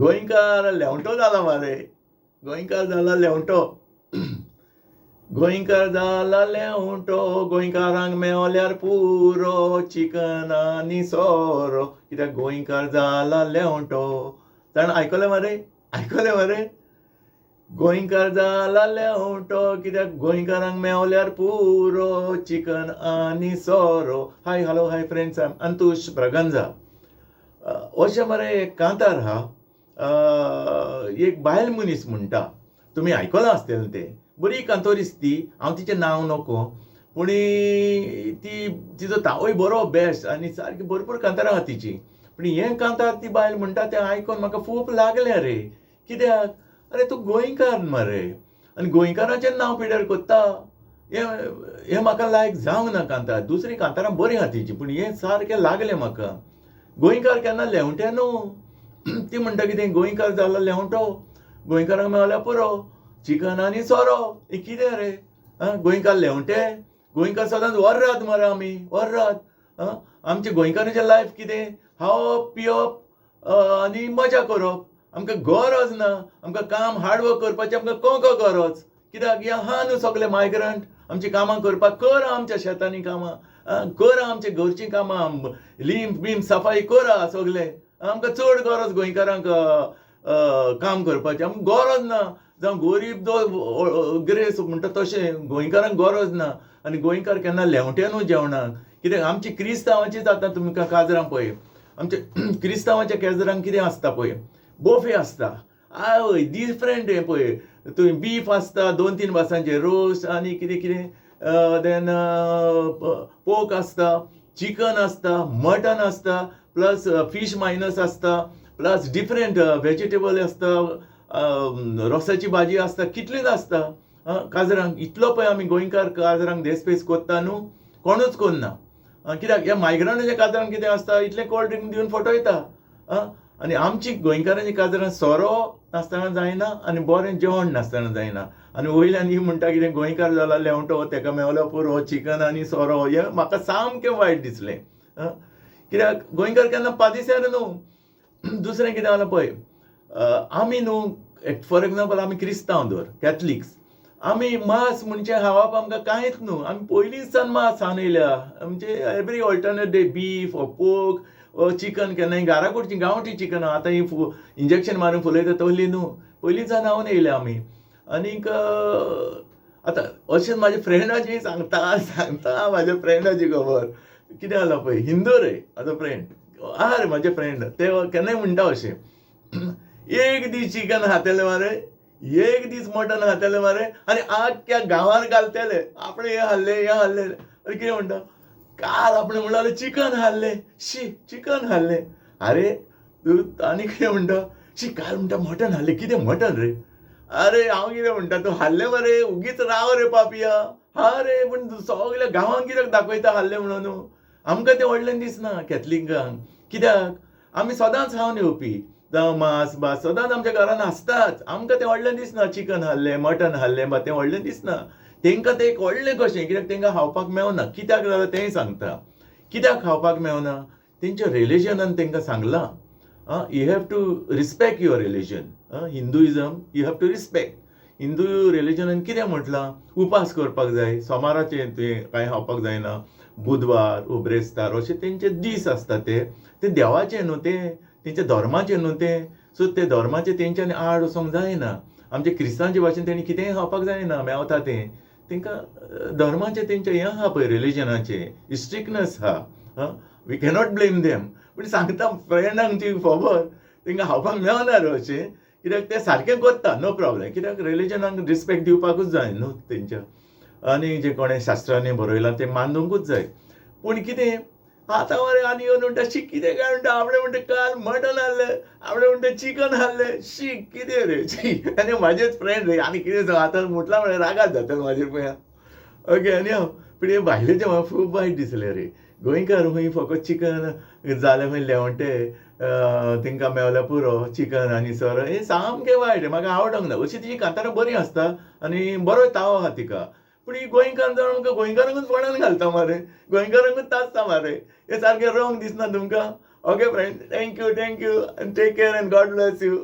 गोंयकार लेवटो जाला मरे. गोंयकार जाला लेवटो. गोंयकार जाला लेवटो, गोंयकारांक मेवल्यार पुरो चिकन आनी सोरो. कित्याक गोंयकार जाला लेवटो. जाण आयकलें मरे? आयकलें मरे? गोंयकार जाला लेवटो, कित्याक गोंयकारांक मेवल्यार पुरो चिकन आनी सोरो. Hi hello hi friends, I am Antush Braganza. अशें मरे एक कांतार आहा. एक बायल मनीस म्हणटा, तुमी आयकलां आसतलें तें. बरी कांतोरीस ती, हांव तिचें नांव नको, पूण ती तिचो तावय बरो बेस्ट आनी सारकी भरपूर कांतारां आहा तिची. पूण हें कांतार ती बायल म्हणटा तें आयकून म्हाका खूब लागलें रे. कित्याक? अरे तूं गोंयकार मरे, आनी गोंयकाराचें नांव पिड्यार कोत्ता. हें म्हाका लायक जावंक ना कांतार. दुसरी कांतारां बरीं आहा तिची, पूण हें सारकें लागलें म्हाका. गोंयकार केन्ना लेवटें न्हू. ती म्हणटा कितें, गोंयकार जाला लेवटो, गोंयकारांक मेवल्यार पुरो चिकन आनी सोरो. हें कितें रे? गोंयकार लेवटे? गोंयकार सदांच वर्रात मरे आमी, वर्रात. आमचें गोंयकाराचें लायफ कितें? खावप पिवप आनी मजा करप. आमकां गरज ना, आमकां काम हार्डवर्क करपाचें आमकां कोंको गरज. कित्याक हे आहा न्हू सगळे मायग्रंट आमचीं कामां करपाक. करा आमच्या शेतांनी कामां, करा आमच्या घरचीं कामां, लिंब बीम सफाई करा सगळे. आमकां चड गरज गोंयकारांक काम करपाचें आमकां गरज ना. जावं गरीब ग्रेस म्हणटा तशें गोंयकारांक गरज ना. आनी गोंयकार केन्ना लेवटे न्हू जेवणाक. कित्याक आमची क्रिस्तांवांची जाता तुमकां काजरां पळय, आमचे क्रिस्तांवांच्या काजरांक कितें आसता पळय, बोफे आसता. आवय डिफरंट हें पळय, थंय बीफ आसता 2-3 भासांचे रोस आनी कितें कितें, देन पोक आसता, चिकन आसता, मटन आसता, प्लस फीश मायनस आसता, प्लस डिफरंट वेजिटेबल आसता, रोसाची भाजी आसता, कितलीच आसता काजरांक. इतलो पळय आमी गोंयकार काजरांक देसपेस कोत्ता न्हू, कोणूच कोन्ना. कित्याक ह्या मायग्रंटाच्या काजरांक कितें आसता, इतलें कोल्ड ड्रिंक दिवन फटयता. आनी आमची गोंयकारांची काजरां सोरो नासतना जायना आनी बरें जेवण नासतना जायना. आनी वयल्यान ही म्हणटा कितें, गोंयकार जाला लेवटो, तेका मेवलो पुरो चिकन आनी सोरो. हें म्हाका सामकें वायट दिसलें. कित्याक गोंयकार केन्ना पादिसार न्हू. दुसरें कितें जालां पळय, आमी न्हू, फॉर एग्जांपल आमी क्रिस्तांव धर, कॅथलिक्स, आमी मांस म्हणचें खावप आमकां कांयच न्हू. आमी पयलींच सान मांस खावन येयल्या. म्हणजे every alternate day beef or pork chicken. केन्नाय घारा कडचीं गांवठी चिकन, आतां ही इंजेक्शन मारून फुलयता तसली न्हू, पयलींच सान खावन येयल्या आमी. आनीक आतां अशेंच म्हाज्या फ्रेंडाची सांगता म्हाज्या फ्रेंडाची खबर. कितें जालां पळय, हिंदू रे म्हाजो फ्रेंड, आहा रे म्हाजे फ्रेंड, ते केन्नाय म्हणटा अशें, एक दीस चिकन खातले मरे, एक दीस मटन खातले मरे, आनी आख्ख्या गांवांत घालतले आपणें हें हाडलें हें हाडलें. अरे कितें म्हणटा, काल आपणें म्हणलें चिकन हाडलें, शी चिकन हाडलें. अरे तूं आनी कितें म्हणटा, शी काल म्हणटा मटन हाडलें. कितें मटन रे? अरे हांव कितें म्हणटा, तूं हाडलें मरे, उगीच राव रे पापिया. हा रे, पूण सगळ्या गांवांक कित्याक दाखयता हाडलें म्हणून. आमकां तें व्हडलें दिसना कॅथलिकांक. कित्याक आमी सदांच खावन येवपी, जावं मांस भास सदांच आमच्या घरान आसताच. आमकां तें व्हडलें दिसना, चिकन हाडलें मटन हाडलें तें व्हडलें दिसना. तेंकां तें एक व्हडलें कशें, कित्याक तेंकां खावपाक मेवना. कित्याक जाल्यार तेंय सांगता. कित्याक खावपाक मेवना, तेंच्या रिलिजनान तेंकां सांगलां, you have to respect your religion. Hinduism you have to respect. Hindu रिलिजनान कितें म्हटलां, उपास करपाक जाय, सोमाराचें तुवें कांय खावपाक जायना, बुधवार वो ब्रेस्तार अशें तेंचे दीस आसता. ते देवाचें न्हू, तेंच्या धर्माचें न्हू तें. सो ते धर्माचें तेंच्यांनी आड वचोंक जायना. आमच्या क्रिस्तांवाचे भाशेन तेणी कितेंय खावपाक जायना, मेवता तें. तेंकां धर्माचें तेंचें हें आहा पळय, रिलिजनाचें स्ट्रिक्टनेस आहा. We cannot blame them. पूण सांगता फ्रेंडांक ती खबर, तेंकां खावपाक मेवना रे अशें. कित्याक तें सारकें कोत्ता, नो प्रॉब्लेम. कित्याक रिलिजनाक रिस्पेक्ट दिवपाकूच जाय न्हू तेंच्या. आनी जें कोणें शास्त्रांनी बरयलां तें मानूंकूच जाय. पूण कितें आतां मरे आनी येवन म्हणटा, शी कितें काय म्हणटा, आपणें म्हणटा काल मटन हाडलें, आपणें म्हणटा चिकन हाडलें, शी कितें रे शी. आनी म्हाजेच फ्रेंड रे, आनी कितें सांग, आतां म्हटलां म्हळ्यार रागात जाता म्हाजेर पळय. ओके, आनी पूण हें भायलेचें म्हाका खूब वायट दिसलें रे. गोंयकार खंय फकत चिकन जालें खंय लेवटें, तेंकां मेवल्यार पुरो चिकन आनी सोरो. हें सामकें वायट, म्हाका आवडोंक ना. अशीं तिची कांतारां बरीं आसता आनी बरोय ताव आहा तिका. पूण ही गोंयकार जावन आमकां गोंयकारांकूच फोंड्यान घालता मरे, गोंयकारांकूच तासता मरे. हे सारकें रॉंग दिसना तुमकां? Okay friend, thank you, thank you, take care and God bless you.